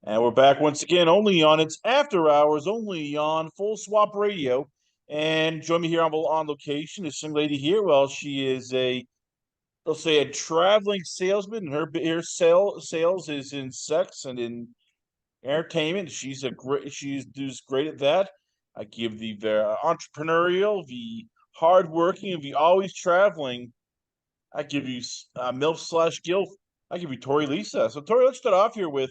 And we're back once again, only on It's After Hours, only on Full Swap Radio. And join me here on location. This young lady here, well, she is let's say, a traveling salesman. Her sales is in sex and in entertainment. She's great at that. I give the entrepreneurial, the hardworking, the always traveling. I give you MILF slash GILF. I give you Tori Lisa. So Tori, let's start off here with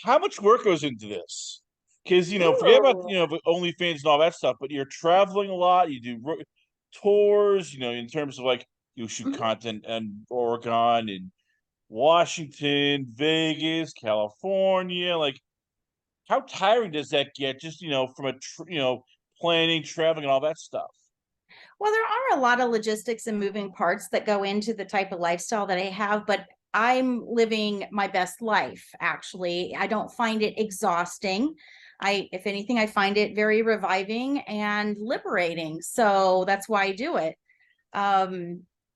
how much work goes into this? Because forget about Ooh. the OnlyFans and all that stuff, but you're traveling a lot. You do tours. In terms of like you shoot Mhm. content in Oregon and Washington, Vegas, California. Like, how tiring does that get? Just from planning, traveling, and all that stuff. Well, there are a lot of logistics and moving parts that go into the type of lifestyle that I have, but I'm living my best life, actually. I don't find it exhausting. If anything, I find it very reviving and liberating. So that's why I do it.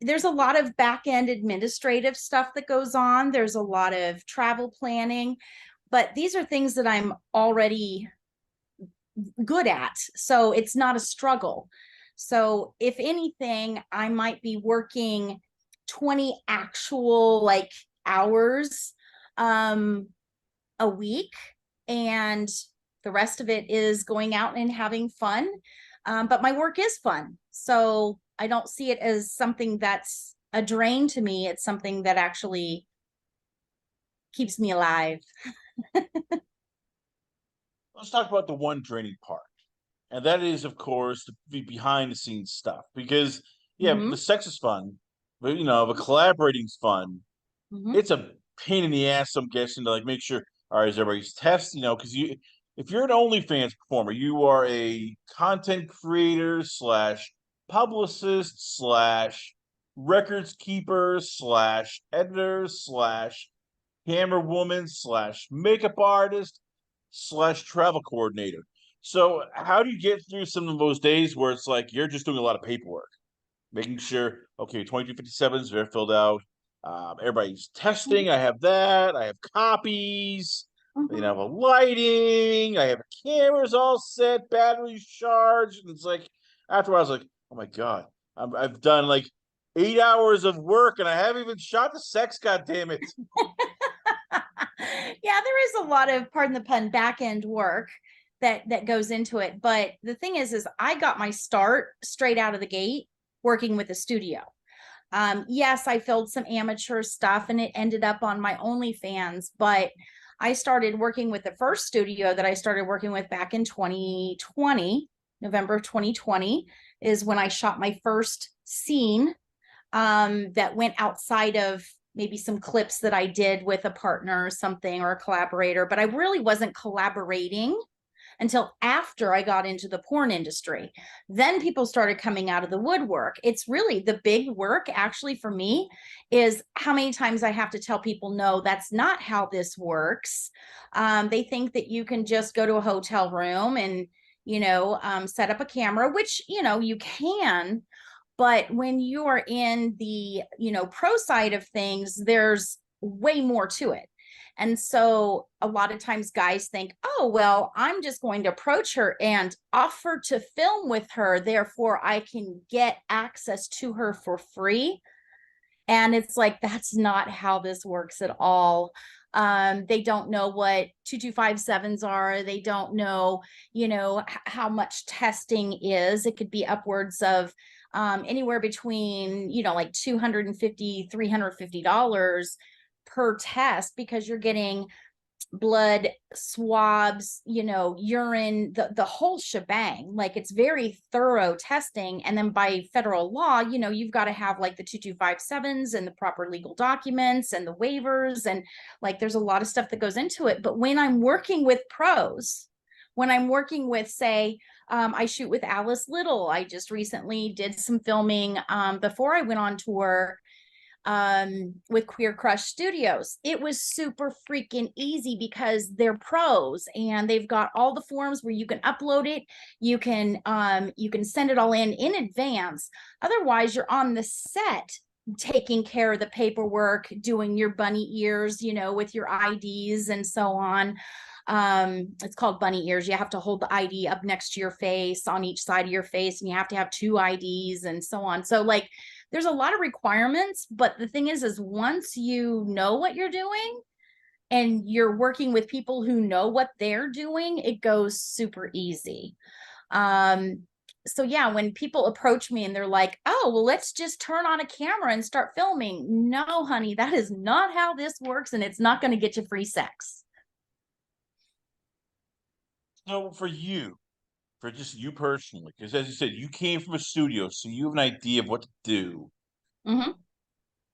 There's a lot of back end administrative stuff that goes on. There's a lot of travel planning, but these are things that I'm already good at. So it's not a struggle. So if anything, I might be working 20 actual like hours a week, and the rest of it is going out and having fun. But my work is fun. So I don't see it as something that's a drain to me. It's something that actually keeps me alive. Let's talk about the one draining part, and that is, of course, the behind the scenes stuff. Because yeah, the Mm-hmm. sex is fun, but the collaborating's fun. Mm-hmm. It's a pain in the ass, I'm guessing, to like make sure, all right, is everybody's test, because if you're an OnlyFans performer, you are a content creator slash publicist slash records keeper slash editor slash camera woman slash makeup artist slash travel coordinator. So how do you get through some of those days where it's like you're just doing a lot of paperwork, making sure, okay, 2257s, they're filled out. Everybody's testing. I have that. I have copies. I have a lighting. I have cameras all set, batteries charged. And it's like, after a while, I was like, oh my God, I've done like 8 hours of work and I haven't even shot the sex. God damn it. Yeah, there is a lot of, pardon the pun, back end work that goes into it. But the thing is I got my start straight out of the gate working with a studio. Yes, I filmed some amateur stuff and it ended up on my OnlyFans, but I started working with the first studio that I started working with back in 2020. November of 2020 is when I shot my first scene that went outside of maybe some clips that I did with a partner or something, or a collaborator, but I really wasn't collaborating until after I got into the porn industry. Then people started coming out of the woodwork. It's really the big work, actually, for me, is how many times I have to tell people, no, that's not how this works. They think that you can just go to a hotel room and set up a camera, which you can. But when you are in the pro side of things, there's way more to it. And so a lot of times guys think, oh, well, I'm just going to approach her and offer to film with her, therefore I can get access to her for free. And it's like, that's not how this works at all. They don't know what 2257s are. They don't know, how much testing is. It could be upwards of anywhere between, like $250, $350 per test, because you're getting blood swabs, urine, the whole shebang. Like, it's very thorough testing. And then by federal law, you've got to have like the 2257s and the proper legal documents and the waivers. And like, there's a lot of stuff that goes into it. But when I'm working with pros, when I'm working with, say, I shoot with Alice Little. I just recently did some filming before I went on tour with Queer Crush Studios. It was super freaking easy because they're pros and they've got all the forms where you can upload it. You can send it all in advance. Otherwise, you're on the set taking care of the paperwork, doing your bunny ears, you know, with your IDs and so on. It's called bunny ears. You have to hold the ID up next to your face on each side of your face, and you have to have 2 IDs and so on. So like there's a lot of requirements, but the thing is once you know what you're doing and you're working with people who know what they're doing, it goes super easy. So yeah, when people approach me and they're like, oh, well, let's just turn on a camera and start filming. No, honey, that is not how this works, and it's not going to get you free sex. So for you, for just you personally, because as you said, you came from a studio, so you have an idea of what to do. Mm-hmm.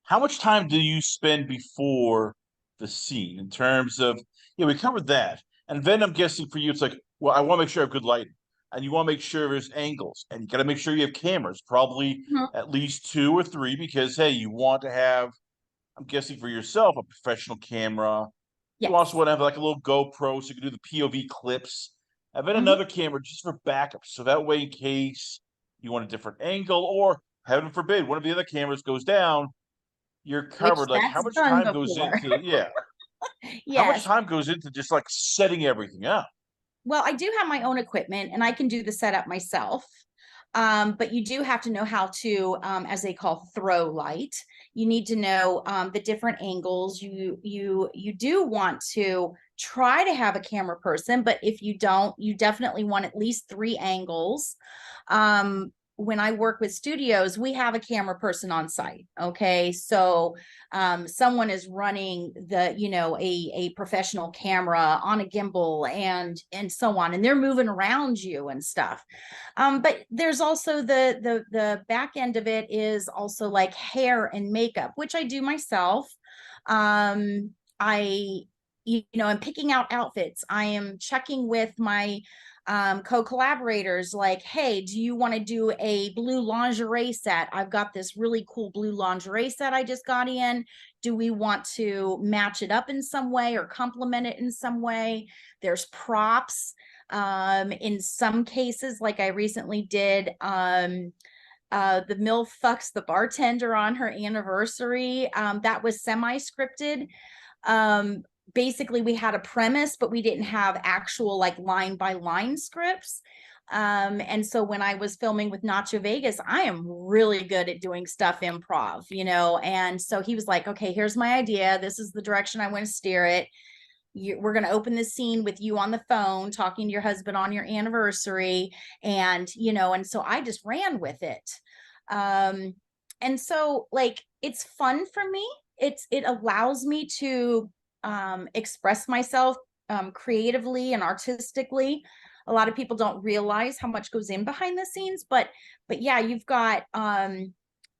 How much time do you spend before the scene in terms of, yeah, we covered that. And then I'm guessing for you, it's like, well, I want to make sure I have good lighting. And you want to make sure there's angles. And you got to make sure you have cameras, probably Mm-hmm. at least 2 or 3, because hey, you want to have, I'm guessing for yourself, a professional camera. You also Yes. want to have like a little GoPro so you can do the POV clips. And then Mm-hmm. another camera just for backup. So that way, in case you want a different angle, or heaven forbid, one of the other cameras goes down, you're Which covered. Like how that's much done time goes before. into, yeah, how much Yes. time goes into just like setting everything up? Well, I do have my own equipment and I can do the setup myself. But you do have to know how to, as they call, throw light. You need to know the different angles. You do want to try to have a camera person, but if you don't, you definitely want at least 3 angles. When I work with studios, we have a camera person on site. Okay. So someone is running the, you know, a professional camera on a gimbal and so on, and they're moving around you and stuff. But there's also the back end of it is also like hair and makeup, which I do myself. I you know, I'm picking out outfits. I am checking with my co-collaborators like, hey, do you want to do a blue lingerie set? I've got this really cool blue lingerie set I just got in. Do we want to match it up in some way or complement it in some way? There's props. In some cases, like I recently did, the MILF fucks the bartender on her anniversary. That was semi-scripted. Um, Basically we had a premise, but we didn't have actual like line by line scripts. And so when I was filming with Nacho Vegas, I am really good at doing stuff improv, you know. And so he was like, okay, here's my idea, this is the direction I want to steer it. We're going to open this scene with you on the phone talking to your husband on your anniversary, and you know, and so I just ran with it. um and so like it's fun for me. It allows me to express myself creatively and artistically. A lot of people don't realize how much goes in behind the scenes, but yeah, you've got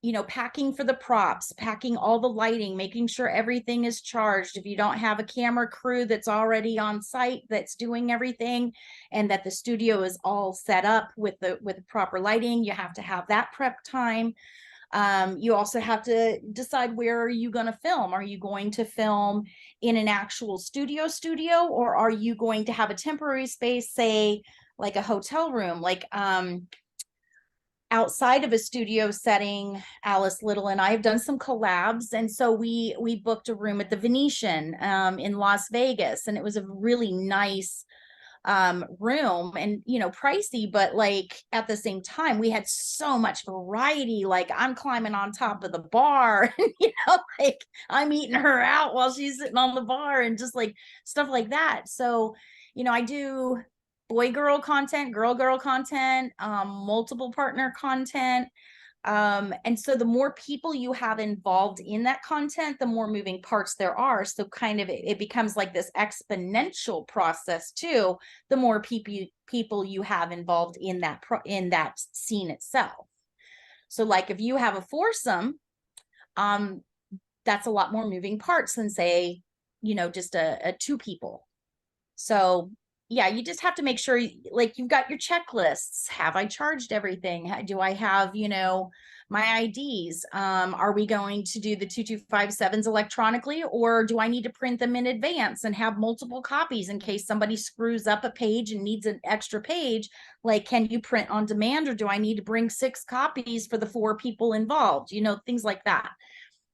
you know, packing for the props, packing all the lighting, making sure everything is charged. If you don't have a camera crew that's already on site that's doing everything, and that the studio is all set up with the proper lighting, you have to have that prep time. You also have to decide, where are you going to film? Are you going to film in an actual studio, or are you going to have a temporary space, say like a hotel room? Like outside of a studio setting, Alice Little and I have done some collabs, and so we booked a room at the Venetian in Las Vegas, and it was a really nice room, and you know, pricey, but like at the same time we had so much variety. Like I'm climbing on top of the bar and you know, like I'm eating her out while she's sitting on the bar, and just like stuff like that. So you know, I do boy girl content, girl content, multiple partner content. And so the more people you have involved in that content, the more moving parts there are. So kind of it becomes like this exponential process too, the more people you have involved in in that scene itself. So like if you have a foursome, um, that's a lot more moving parts than say, you know, just a 2 people. So yeah, you just have to make sure like you've got your checklists. Have I charged everything? Do I have, my IDs? Are we going to do the 2257s electronically, or do I need to print them in advance and have multiple copies in case somebody screws up a page and needs an extra page? Like, can you print on demand, or do I need to bring 6 copies for the 4 people involved? Things like that.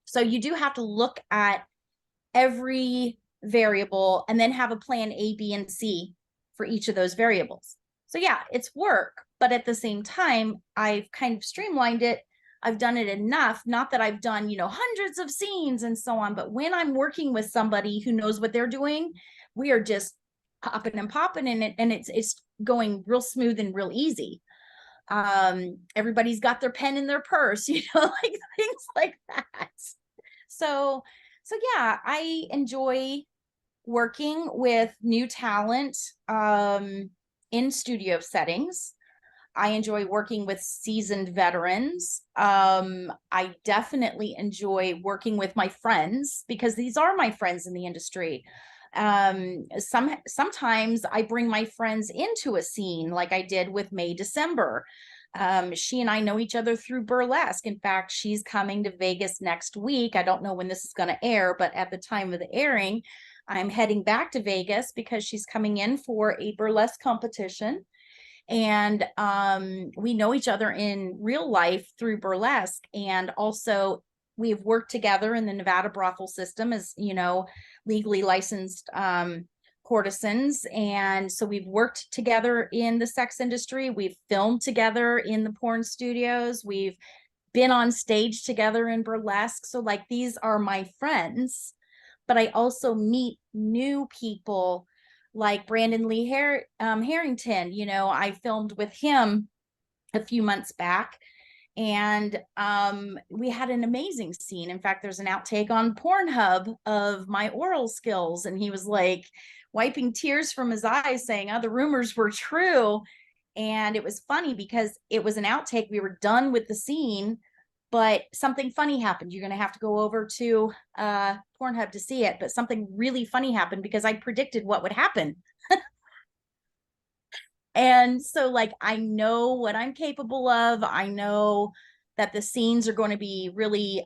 So you do have to look at every variable and then have a plan A, B, and C for each of those variables. So yeah, it's work, but at the same time, I've kind of streamlined it. I've done it enough, not that I've done, hundreds of scenes and so on, but when I'm working with somebody who knows what they're doing, we are just popping and popping in it, and it's going real smooth and real easy. Everybody's got their pen in their purse, like things like that. So yeah, I enjoy working with new talent in studio settings. I enjoy working with seasoned veterans. I definitely enjoy working with my friends, because these are my friends in the industry. Sometimes I bring my friends into a scene, like I did with May December. She and I know each other through burlesque. In fact, she's coming to Vegas next week. I don't know when this is going to air, but at the time of the airing, I'm heading back to Vegas because she's coming in for a burlesque competition. And we know each other in real life through burlesque. And also, we've worked together in the Nevada brothel system as, legally licensed courtesans. And so we've worked together in the sex industry. We've filmed together in the porn studios. We've been on stage together in burlesque. So like, these are my friends, but I also meet new people like Brandon Lee Harrington. I filmed with him a few months back, and we had an amazing scene. In fact, there's an outtake on Pornhub of my oral skills, and he was like wiping tears from his eyes saying, oh, the rumors were true. And it was funny because it was an outtake. We were done with the scene, but something funny happened. You're going to have to go over to Pornhub to see it, but something really funny happened because I predicted what would happen. And so like, I know what I'm capable of. I know that the scenes are going to be really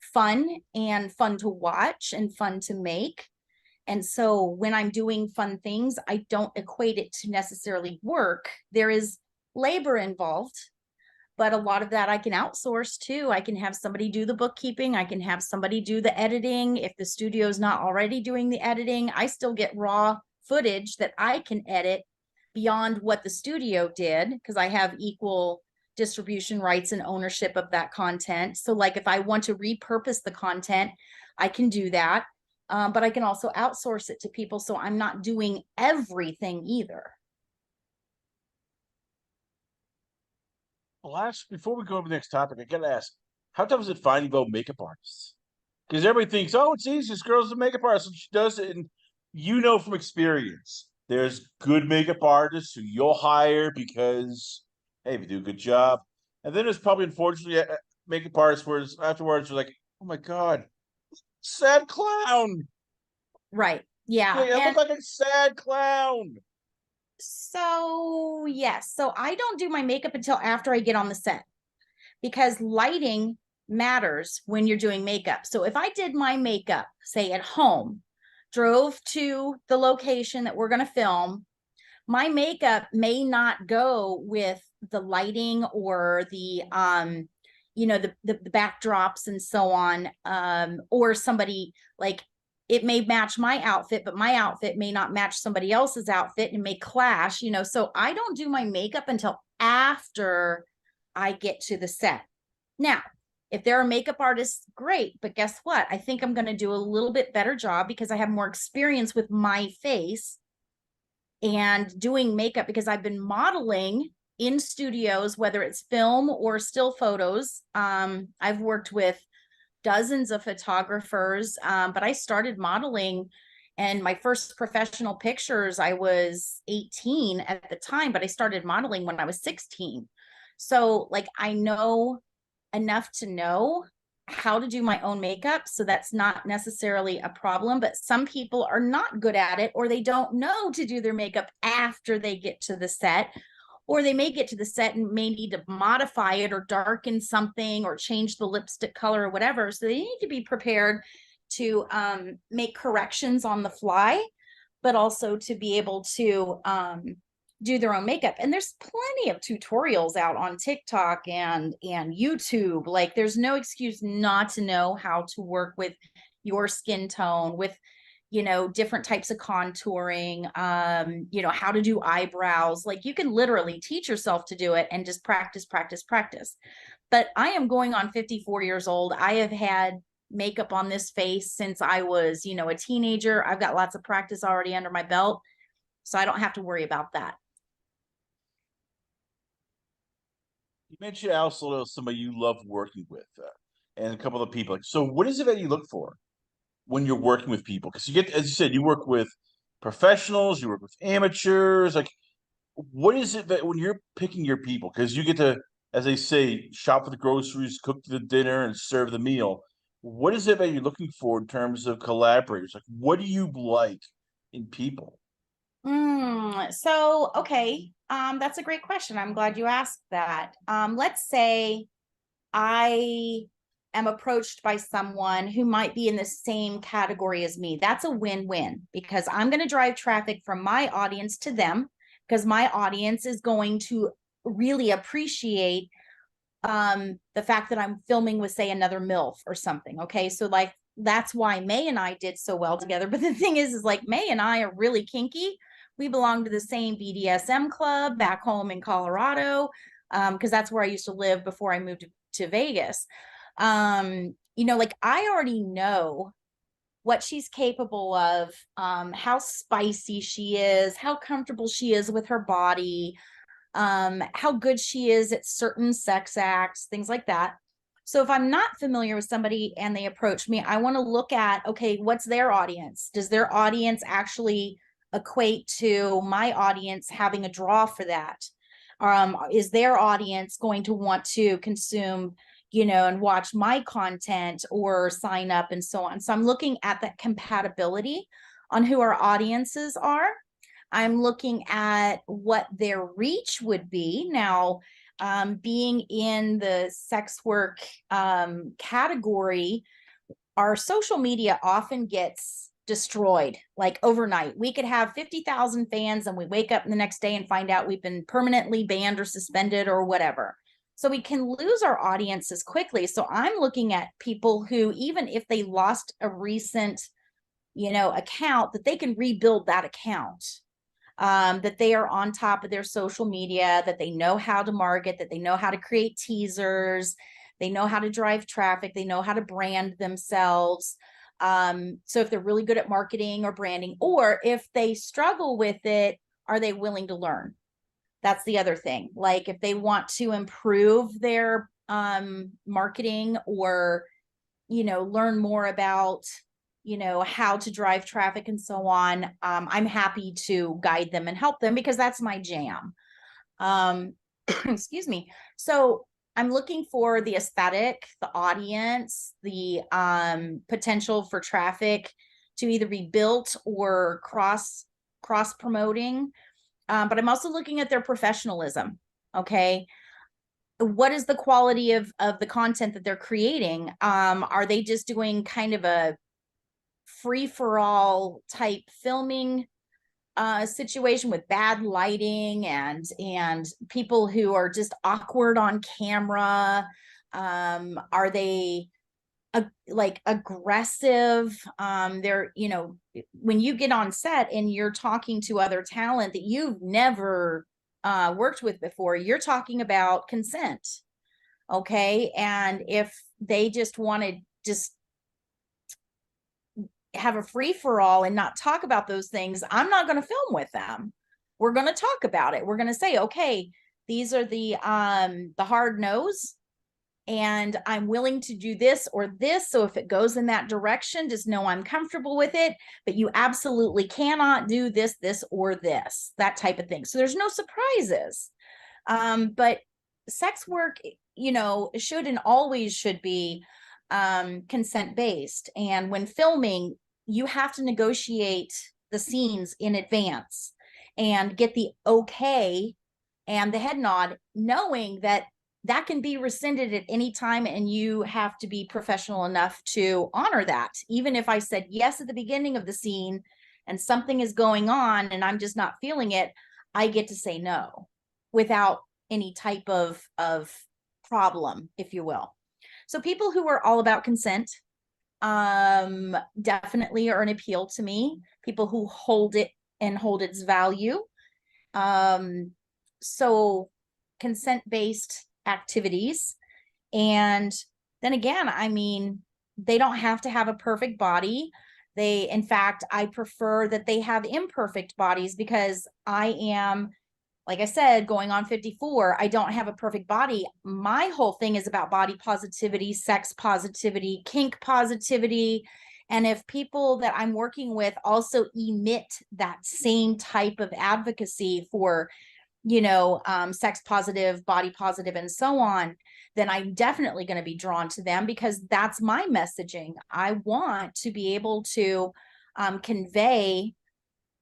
fun to watch and fun to make. And so when I'm doing fun things, I don't equate it to necessarily work. There is labor involved, but a lot of that I can outsource too. I can have somebody do the bookkeeping. I can have somebody do the editing. If the studio's not already doing the editing, I still get raw footage that I can edit beyond what the studio did, because I have equal distribution rights and ownership of that content. So like, if I want to repurpose the content, I can do that. But I can also outsource it to people. So I'm not doing everything either. Before we go over the next topic, I gotta ask, how tough is it finding both makeup artists? Because everybody thinks, oh, it's easy, this girl's a makeup artist, and she does it. And from experience, there's good makeup artists who you'll hire because, hey, if you do a good job. And then there's probably, unfortunately, makeup artists where afterwards you're like, oh my God, sad clown. Right. Yeah. I look like a sad clown. So yes. So I don't do my makeup until after I get on the set, because lighting matters when you're doing makeup. So if I did my makeup, say at home, drove to the location that we're going to film, my makeup may not go with the lighting or the the backdrops and so on, or somebody, like, it may match my outfit, but my outfit may not match somebody else's outfit, and it may clash, so I don't do my makeup until after I get to the set. Now, if there are makeup artists, great, but guess what? I think I'm going to do a little bit better job because I have more experience with my face and doing makeup, because I've been modeling in studios, whether it's film or still photos. I've worked with dozens of photographers, but I started modeling, and my first professional pictures, I was 18 at the time, but I started modeling when I was 16. So like, I know enough to know how to do my own makeup. So that's not necessarily a problem, but some people are not good at it, or they don't know to do their makeup after they get to the set, or they may get to the set and may need to modify it or darken something or change the lipstick color or whatever. So they need to be prepared to make corrections on the fly, but also to be able to do their own makeup. And there's plenty of tutorials out on TikTok and YouTube. Like, there's no excuse not to know how to work with your skin tone, with, you know, different types of contouring, you know, how to do eyebrows. Like, you can literally teach yourself to do it and just practice, practice, practice. But I am going on 54 years old. I have had makeup on this face since I was, you know, a teenager. I've got lots of practice already under my belt, so I don't have to worry about that. You mentioned also somebody you love working with, and a couple of people. So, what is it that you look for when you're working with people? Because you get, as you said, you work with professionals, you work with amateurs. Like, what is it that when you're picking your people? Because you get to, as they say, shop for the groceries, cook the dinner, and serve the meal. What is it that you're looking for in terms of collaborators? Like, what do you like in people? So, okay, that's a great question. I'm glad you asked that. Let's say I am approached by someone who might be in the same category as me. That's a win-win, because I'm going to drive traffic from my audience to them, because my audience is going to really appreciate the fact that I'm filming with, say, another MILF or something. Okay, so like, that's why May and I did so well together. But the thing is like, May and I are really kinky. We belong to the same BDSM club back home in Colorado, because that's where I used to live before I moved to Vegas. You know, like, I already know what she's capable of, how spicy she is, how comfortable she is with her body, how good she is at certain sex acts, things like that. So if I'm not familiar with somebody and they approach me, I want to look at, okay, what's their audience? Does their audience actually equate to my audience having a draw for that? Is their audience going to want to consume, you know, and watch my content or sign up and so on? So I'm looking at that compatibility on who our audiences are. I'm looking at what their reach would be. Now, being in the sex work category, our social media often gets destroyed like overnight. We could have 50,000 fans and we wake up the next day and find out we've been permanently banned or suspended or whatever. So we can lose our audiences quickly. So I'm looking at people who, even if they lost a recent, you know, account, that they can rebuild that account. That they are on top of their social media, that they know how to market, that they know how to create teasers, they know how to drive traffic, they know how to brand themselves. So if they're really good at marketing or branding, or if they struggle with it, are they willing to learn? That's the other thing. Like, if they want to improve their marketing, or, you know, learn more about, you know, how to drive traffic and so on, I'm happy to guide them and help them, because that's my jam. Excuse me. So I'm looking for the aesthetic, the audience, the potential for traffic to either be built or cross promoting. But I'm also looking at their professionalism. Okay, what is the quality of the content that they're creating? Are they just doing kind of a free-for-all type filming situation with bad lighting and people who are just awkward on camera? Are they like aggressive? They're, you know, when you get on set and you're talking to other talent that you've never worked with before, you're talking about consent. Okay, and if they just want to just have a free-for-all and not talk about those things, I'm not going to film with them. We're going to talk about it. We're going to say, okay, these are the hard no's, and I'm willing to do this or this. So if it goes in that direction, just know I'm comfortable with it, but you absolutely cannot do this, this, or this, that type of thing. So there's no surprises. But sex work, you know, should and always should be consent based. And when filming, you have to negotiate the scenes in advance and get the okay and the head nod, knowing that that can be rescinded at any time, and you have to be professional enough to honor that. Even if I said yes at the beginning of the scene and something is going on and I'm just not feeling it, I get to say no without any type of problem, if you will. So people who are all about consent definitely are an appeal to me. People who hold it and hold its value. So consent-based activities. And then again, I mean, they don't have to have a perfect body. In fact, I prefer that they have imperfect bodies, because I am, like I said, going on 54. I don't have a perfect body. My whole thing is about body positivity, sex positivity, kink positivity. And if people that I'm working with also emit that same type of advocacy for, sex positive, body positive, and so on, then I'm definitely going to be drawn to them, because that's my messaging. I want to be able to convey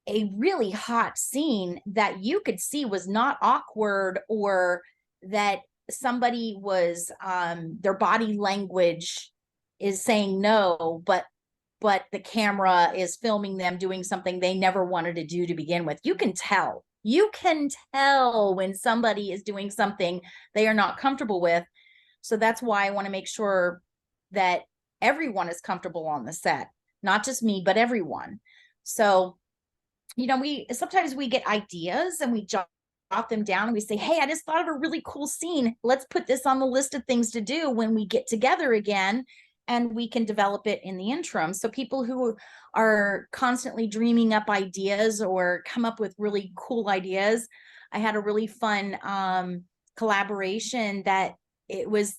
a really hot scene that you could see was not awkward, or that somebody was their body language is saying no, but the camera is filming them doing something they never wanted to do to begin with. You can tell when somebody is doing something they are not comfortable with. So that's why I want to make sure that everyone is comfortable on the set, not just me, but everyone. So we sometimes get ideas and we jot them down and we say, hey, I just thought of a really cool scene. Let's put this on the list of things to do when we get together again, and we can develop it in the interim. So people who are constantly dreaming up ideas or come up with really cool ideas. I had a really fun collaboration that it was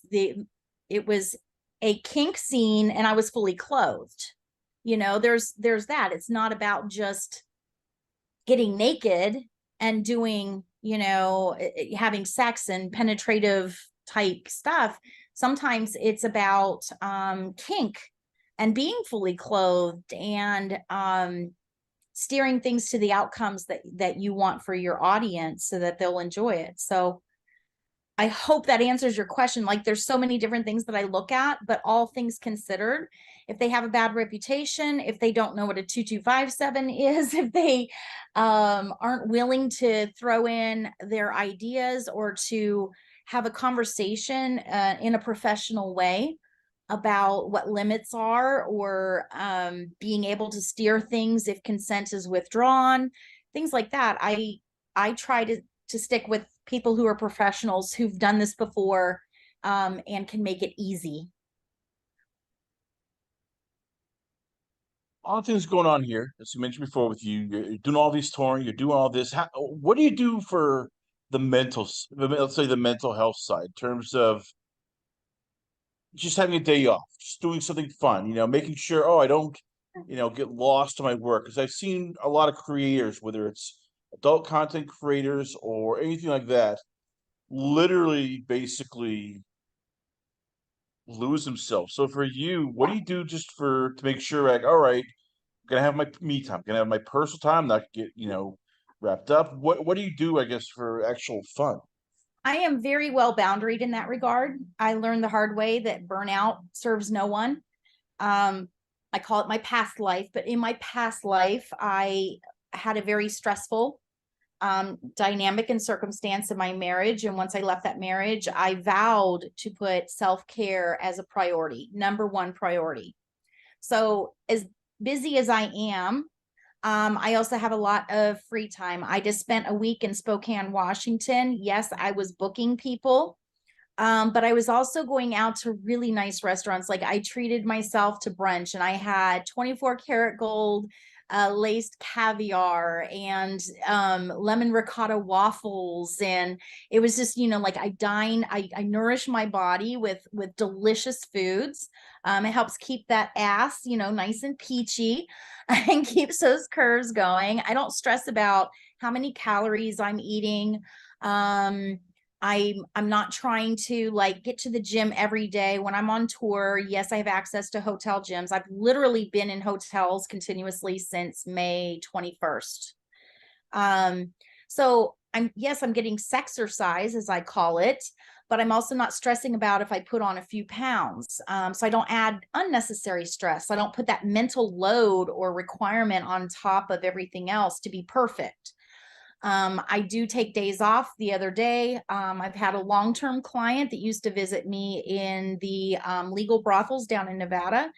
a kink scene and I was fully clothed. There's that. It's not about just getting naked and doing, having sex and penetrative type stuff. Sometimes it's about kink and being fully clothed and steering things to the outcomes that you want for your audience so that they'll enjoy it. So I hope that answers your question. Like, there's so many different things that I look at, but all things considered, if they have a bad reputation, if they don't know what a 2257 is, if they aren't willing to throw in their ideas or to have a conversation in a professional way about what limits are, or being able to steer things if consent is withdrawn, things like that. I try to stick with people who are professionals who've done this before and can make it easy. A lot of things going on here, as you mentioned before. With you, you're doing all these touring, you're doing all this. What do you do for let's say the mental health side, in terms of just having a day off, just doing something fun, making sure, I don't, get lost in my work? Because I've seen a lot of creators, whether it's adult content creators or anything like that, literally basically lose themselves. So for you, what do you do just to make sure, like, all right, I'm gonna have my me time, gonna have my personal time, not get, wrapped up? What do you do, I guess, for actual fun? I am very well boundaried in that regard. I learned the hard way that burnout serves no one. I call it my past life, but in my past life, I had a very stressful dynamic and circumstance in my marriage. And once I left that marriage, I vowed to put self-care as a priority, number one priority. So as busy as I am, I also have a lot of free time. I just spent a week in Spokane, Washington. Yes, I was booking people, but I was also going out to really nice restaurants. Like, I treated myself to brunch, and I had 24 karat gold laced caviar and lemon ricotta waffles, and it was just, like, I nourish my body with delicious foods. It helps keep that ass, nice and peachy, and keeps those curves going. I don't stress about how many calories I'm eating. I'm not trying to like get to the gym every day when I'm on tour. Yes, I have access to hotel gyms. I've literally been in hotels continuously since May 21st. Um, so I'm getting sexercise, as I call it, but I'm also not stressing about if I put on a few pounds. So I don't add unnecessary stress. I don't put that mental load or requirement on top of everything else to be perfect. I do take days off. The other day, I've had a long-term client that used to visit me in the legal brothels down in Nevada.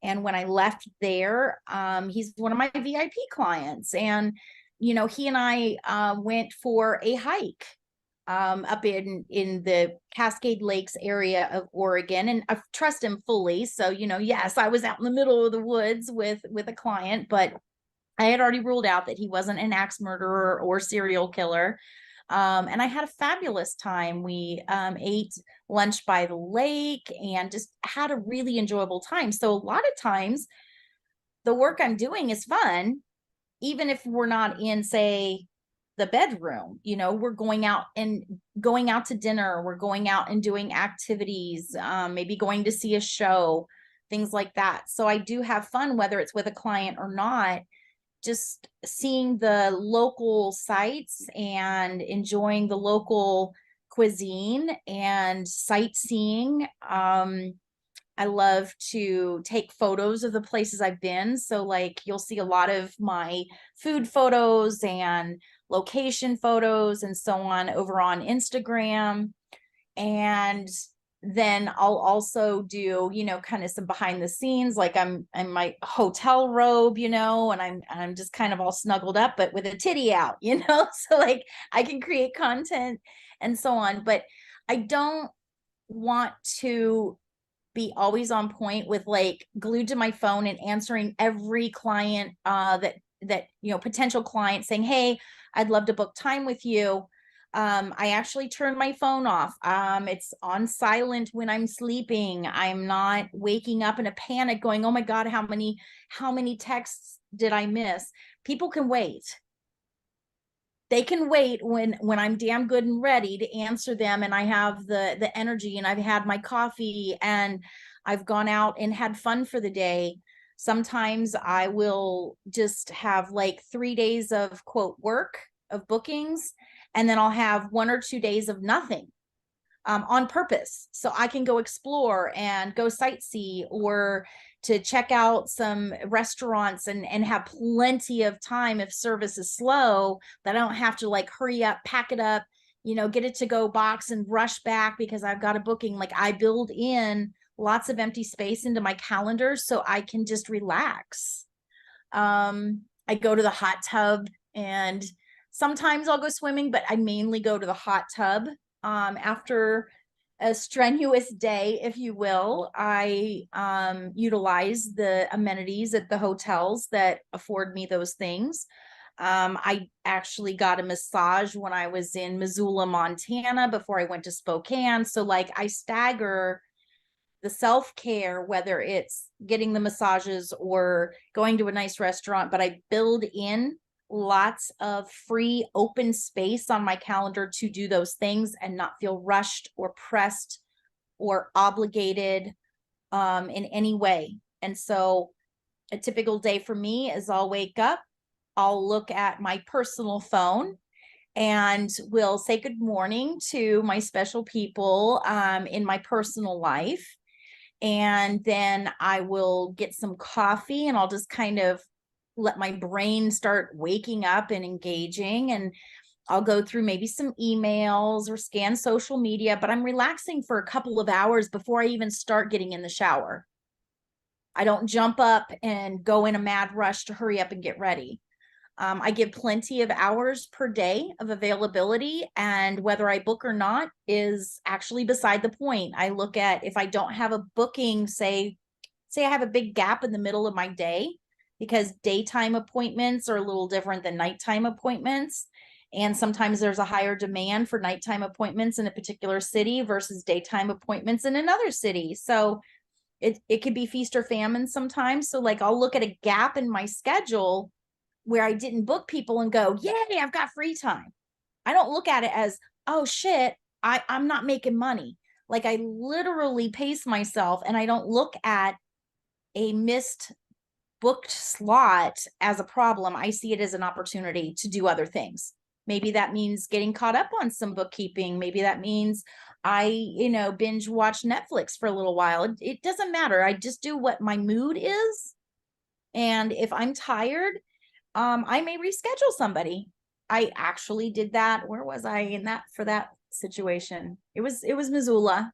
And when I left there, he's one of my VIP clients. And, he and I went for a hike up in the Cascade Lakes area of Oregon, and I trust him fully. So, yes, I was out in the middle of the woods with a client, but I had already ruled out that he wasn't an axe murderer or serial killer. And I had a fabulous time. We ate lunch by the lake and just had a really enjoyable time. So a lot of times the work I'm doing is fun, even if we're not in, say, the bedroom. We're going out to dinner, we're going out and doing activities, maybe going to see a show, things like that. So I do have fun, whether it's with a client or not, just seeing the local sites and enjoying the local cuisine and sightseeing. I love to take photos of the places I've been. So like you'll see a lot of my food photos and location photos and so on over on Instagram. And then I'll also do, kind of some behind the scenes, like I'm in my hotel robe, and I'm just kind of all snuggled up, but with a titty out, so like I can create content and so on. But I don't want to be always on point with like glued to my phone and answering every client that potential client saying, hey, I'd love to book time with you. I actually turn my phone off. It's on silent when I'm sleeping. I'm not waking up in a panic going, oh my God, how many texts did I miss? People can wait. They can wait when I'm damn good and ready to answer them, and I have the energy, and I've had my coffee and I've gone out and had fun for the day. Sometimes I will just have like 3 days of quote work of bookings, and then I'll have 1 or 2 days of nothing on purpose. So I can go explore and go sightsee, or to check out some restaurants and have plenty of time if service is slow, that I don't have to like hurry up, pack it up, get it to go box and rush back because I've got a booking. Like I build in lots of empty space into my calendar so I can just relax. I go to the hot tub, and sometimes I'll go swimming, but I mainly go to the hot tub after a strenuous day, if you will. I utilize the amenities at the hotels that afford me those things. I actually got a massage when I was in Missoula, Montana, before I went to Spokane. So like I stagger the self-care, whether it's getting the massages or going to a nice restaurant, but I build in lots of free open space on my calendar to do those things and not feel rushed or pressed or obligated in any way. And so a typical day for me is I'll wake up, I'll look at my personal phone, and will say good morning to my special people in my personal life. And then I will get some coffee, and I'll just kind of let my brain start waking up and engaging. And I'll go through maybe some emails or scan social media, but I'm relaxing for a couple of hours before I even start getting in the shower. I don't jump up and go in a mad rush to hurry up and get ready. I give plenty of hours per day of availability, and whether I book or not is actually beside the point. I look at, if I don't have a booking, say I have a big gap in the middle of my day, because daytime appointments are a little different than nighttime appointments. And sometimes there's a higher demand for nighttime appointments in a particular city versus daytime appointments in another city. So it could be feast or famine sometimes. So like I'll look at a gap in my schedule where I didn't book people and go, yay, I've got free time. I don't look at it as, oh shit, I'm not making money. Like I literally pace myself and I don't look at a missed booked slot as a problem. I see it as an opportunity to do other things. Maybe that means getting caught up on some bookkeeping. Maybe that means I binge watch Netflix for a little while. It doesn't matter. I just do what my mood is. And if I'm tired, I may reschedule somebody. I actually did that. Where was I in that for that situation? It was Missoula.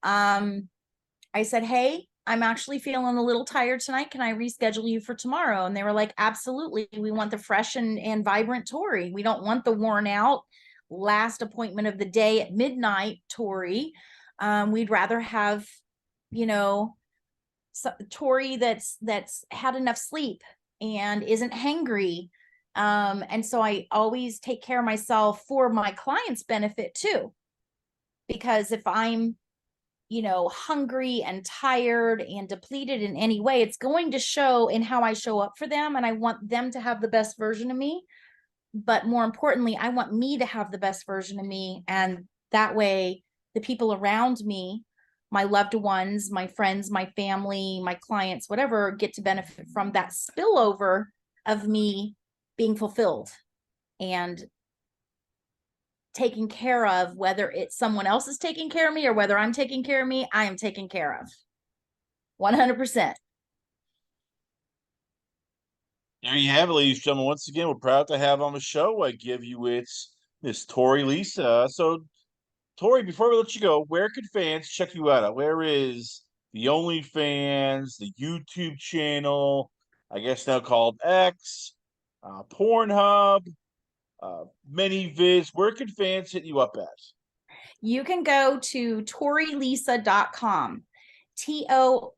I said, hey, I'm actually feeling a little tired tonight. Can I reschedule you for tomorrow? And they were like, absolutely. We want the fresh and vibrant Tori. We don't want the worn out last appointment of the day at midnight Tori. We'd rather have, Tori that's had enough sleep and isn't hangry. And so I always take care of myself for my clients' benefit too. Because if I'm hungry and tired and depleted in any way, it's going to show in how I show up for them. And I want them to have the best version of me. But more importantly, I want me to have the best version of me. And that way, the people around me, my loved ones, my friends, my family, my clients, whatever, get to benefit from that spillover of me being fulfilled and taken care of, whether it's someone else is taking care of me or whether I'm taking care of me, I am taken care of 100%. There you have it, ladies and gentlemen. Once again, we're proud to have on the show. I give you it's Miss Tori Lisa. So, Tori, before we let you go, where could fans check you out? Where is the OnlyFans, the YouTube channel, I guess now called X, Pornhub, ManyVids? Where could fans hit you up at? You can go to torreylisa.com, TORREYLISA,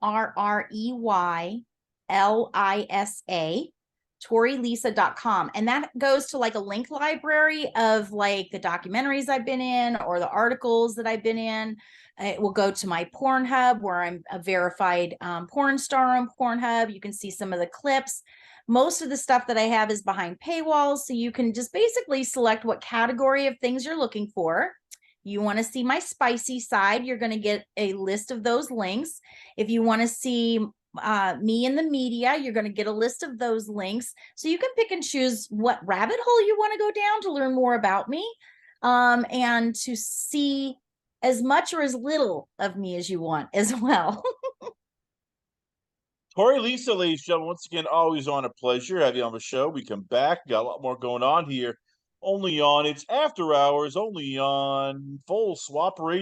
torreylisa.com. And that goes to like a link library of like the documentaries I've been in or the articles that I've been in. It will go to my Pornhub where I'm a verified porn star on Pornhub. You can see some of the clips. Most of the stuff that I have is behind paywalls. So you can just basically select what category of things you're looking for. You want to see my spicy side, you're going to get a list of those links. If you want to see me in the media, you're going to get a list of those links. So you can pick and choose what rabbit hole you want to go down to learn more about me, and to see as much or as little of me as you want as well. Tori Lisa, ladies and gentlemen, once again, always on a pleasure. Have you on the show. We come back. Got a lot more going on here. Only on It's After Hours, only on Full Swap Radio.